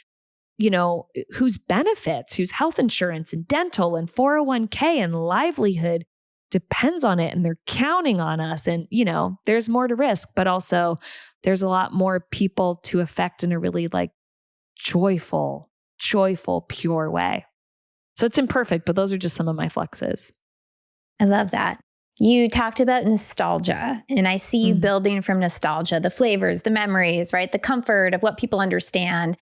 benefits, whose health insurance and dental and 401k and livelihood depends on it, and they're counting on us. And, there's more to risk, but also there's a lot more people to affect in a really like joyful, pure way. So it's imperfect, but those are just some of my flexes. I love that. You talked about nostalgia, and I see you building from nostalgia, the flavors, the memories, right? The comfort of what people understand.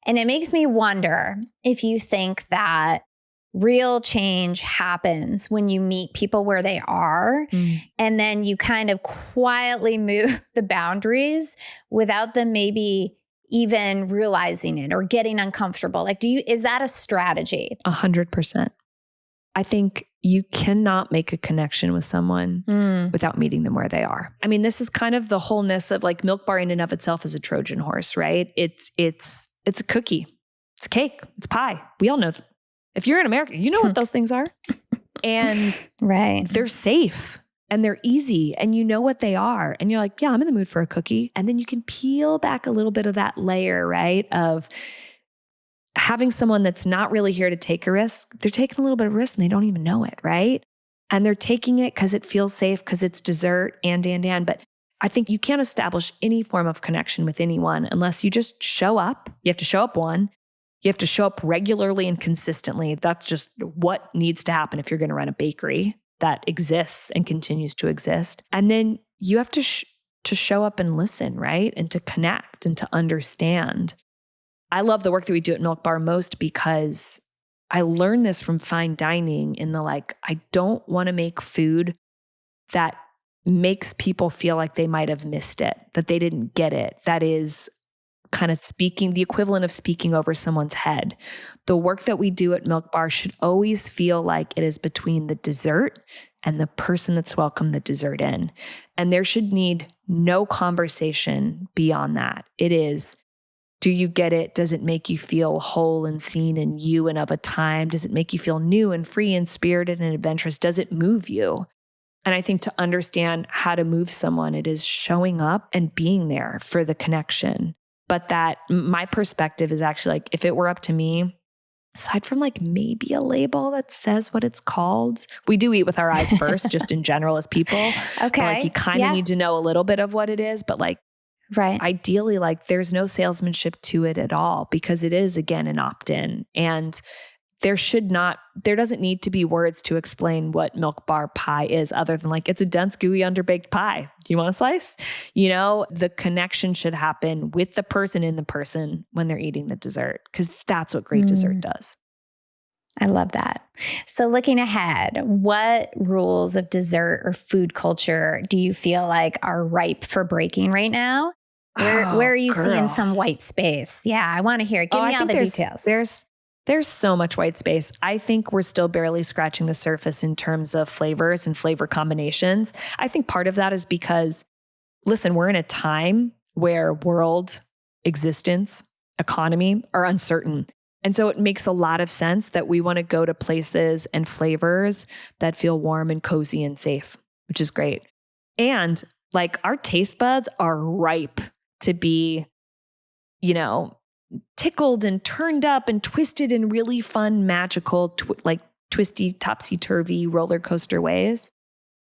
And it makes me wonder if you think that real change happens when you meet people where they are, and then you kind of quietly move the boundaries without them maybe even realizing it or getting uncomfortable. Like, is that a strategy? 100%. I think you cannot make a connection with someone without meeting them where they are. I mean, this is kind of the wholeness of like Milk Bar in and of itself is a Trojan horse, right? It's a cookie, it's a cake, it's pie. We all know. If you're in America, you know what those things are. And they're safe and they're easy and you know what they are. And you're like, yeah, I'm in the mood for a cookie. And then you can peel back a little bit of that layer, right? Of having someone that's not really here to take a risk. They're taking a little bit of risk and they don't even know it, right? And they're taking it because it feels safe, because it's dessert and. But I think you can't establish any form of connection with anyone unless you just show up. You have to show up one. You have to show up regularly and consistently. That's just what needs to happen if you're going to run a bakery that exists and continues to exist. And then you have to show up and listen, right? And to connect and to understand. I love the work that we do at Milk Bar most because I learned this from fine dining in the like, I don't want to make food that makes people feel like they might have missed it, that they didn't get it, that is kind of speaking, the equivalent of speaking over someone's head. The work that we do at Milk Bar should always feel like it is between the dessert and the person that's welcomed the dessert in. And there should need no conversation beyond that. It is, do you get it? Does it make you feel whole and seen and you and of a time? Does it make you feel new and free and spirited and adventurous? Does it move you? And I think to understand how to move someone, it is showing up and being there for the connection. But that my perspective is actually like, if it were up to me, aside from like maybe a label that says what it's called, we do eat with our eyes first, just in general as people. Okay. So like you kind of need to know a little bit of what it is, but like ideally, like there's no salesmanship to it at all because it is again an opt-in. And there doesn't need to be words to explain what Milk Bar pie is other than like, it's a dense, gooey, underbaked pie. Do you want a slice? The connection should happen with the person in the person when they're eating the dessert, because that's what great dessert does. I love that. So looking ahead, what rules of dessert or food culture do you feel like are ripe for breaking right now? Where are you seeing some white space? Yeah, I want to hear it. Give me all the details. There's so much white space. I think we're still barely scratching the surface in terms of flavors and flavor combinations. I think part of that is because, listen, we're in a time where world existence, economy are uncertain. And so it makes a lot of sense that we want to go to places and flavors that feel warm and cozy and safe, which is great. And like our taste buds are ripe to be, tickled and turned up and twisted in really fun, magical, twisty, topsy-turvy roller coaster ways.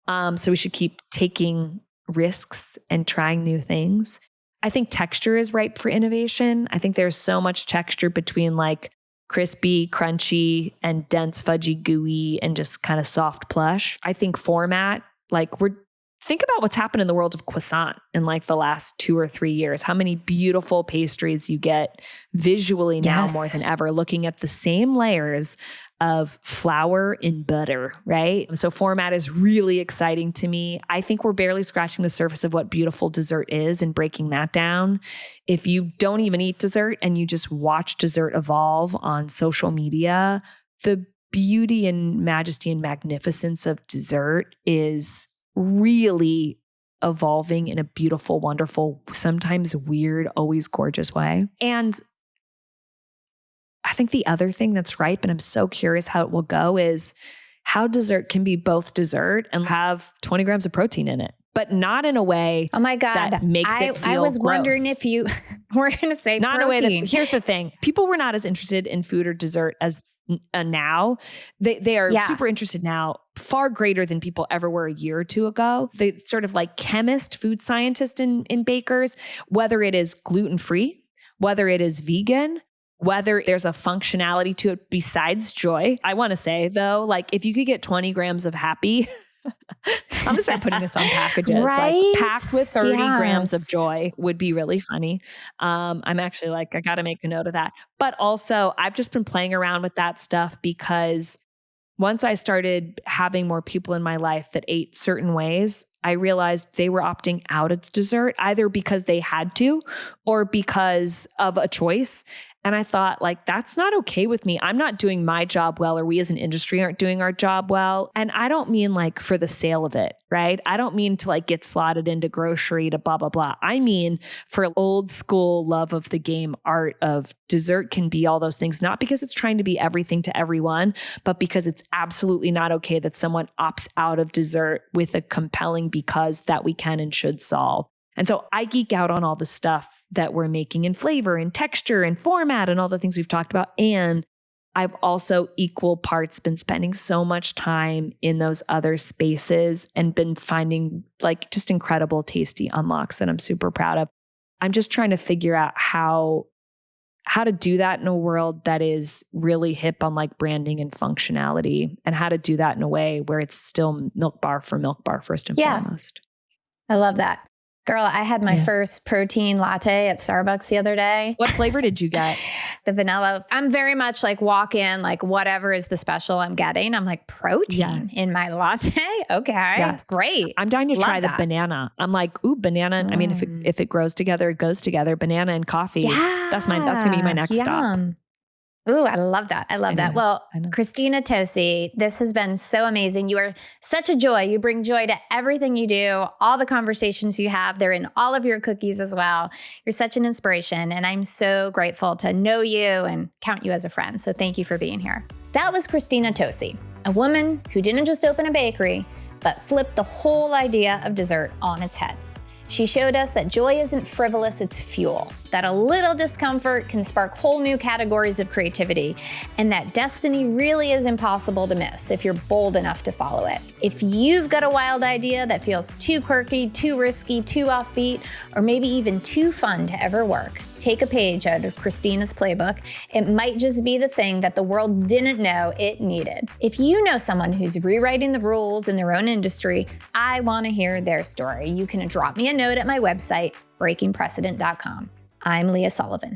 So we should keep taking risks and trying new things. I think texture is ripe for innovation. I think there's so much texture between like crispy, crunchy, and dense, fudgy, gooey, and just kind of soft plush. I think format, think about what's happened in the world of croissant in like the last 2 or 3 years. How many beautiful pastries you get visually now more than ever, looking at the same layers of flour and butter, right? So format is really exciting to me. I think we're barely scratching the surface of what beautiful dessert is and breaking that down. If you don't even eat dessert and you just watch dessert evolve on social media, the beauty and majesty and magnificence of dessert is really evolving in a beautiful, wonderful, sometimes weird, always gorgeous way. And I think the other thing that's ripe, and I'm so curious how it will go, is how dessert can be both dessert and have 20 grams of protein in it, but not in a way that makes it feel I was gross. Wondering if you were going to say not protein. In a way that, here's the thing. People were not as interested in food or dessert as now. They are super interested now, far greater than people ever were a year or two ago. They sort of like chemist, food scientist in bakers, whether it is gluten-free, whether it is vegan, whether there's a functionality to it besides joy. I want to say though, like if you could get 20 grams of happy, I'm going to start putting this on packages. Right? Like packed with 30 grams of joy would be really funny. I'm actually like, I got to make a note of that. But also I've just been playing around with that stuff because once I started having more people in my life that ate certain ways, I realized they were opting out of dessert either because they had to or because of a choice. And I thought, like, that's not okay with me. I'm not doing my job well, or we as an industry aren't doing our job well. And I don't mean like for the sale of it, right? I don't mean to like get slotted into grocery to blah, blah, blah. I mean for old school love of the game art of dessert can be all those things, not because it's trying to be everything to everyone, but because it's absolutely not okay that someone opts out of dessert with a compelling because that we can and should solve. And so I geek out on all the stuff that we're making in flavor and texture and format and all the things we've talked about. And I've also equal parts been spending so much time in those other spaces and been finding like just incredible tasty unlocks that I'm super proud of. I'm just trying to figure out how to do that in a world that is really hip on like branding and functionality, and how to do that in a way where it's still Milk Bar first and foremost. I love that. Girl, I had my first protein latte at Starbucks the other day. What flavor did you get? The vanilla. I'm very much like walk in, like whatever is the special I'm getting. I'm like, protein in my latte? Okay, great. I'm dying to try the banana. I'm like, ooh, banana. I mean, if it grows together, it goes together. Banana and coffee. Yeah. That's going to be my next stop. Ooh, I love that. I love that. Well, Christina Tosi, this has been so amazing. You are such a joy. You bring joy to everything you do, all the conversations you have. They're in all of your cookies as well. You're such an inspiration, and I'm so grateful to know you and count you as a friend. So thank you for being here. That was Christina Tosi, a woman who didn't just open a bakery, but flipped the whole idea of dessert on its head. She showed us that joy isn't frivolous, it's fuel, that a little discomfort can spark whole new categories of creativity, and that destiny really is impossible to miss if you're bold enough to follow it. If you've got a wild idea that feels too quirky, too risky, too offbeat, or maybe even too fun to ever work, take a page out of Christina's playbook. It might just be the thing that the world didn't know it needed. If you know someone who's rewriting the rules in their own industry, I want to hear their story. You can drop me a note at my website, breakingprecedent.com. I'm Leah Solivan.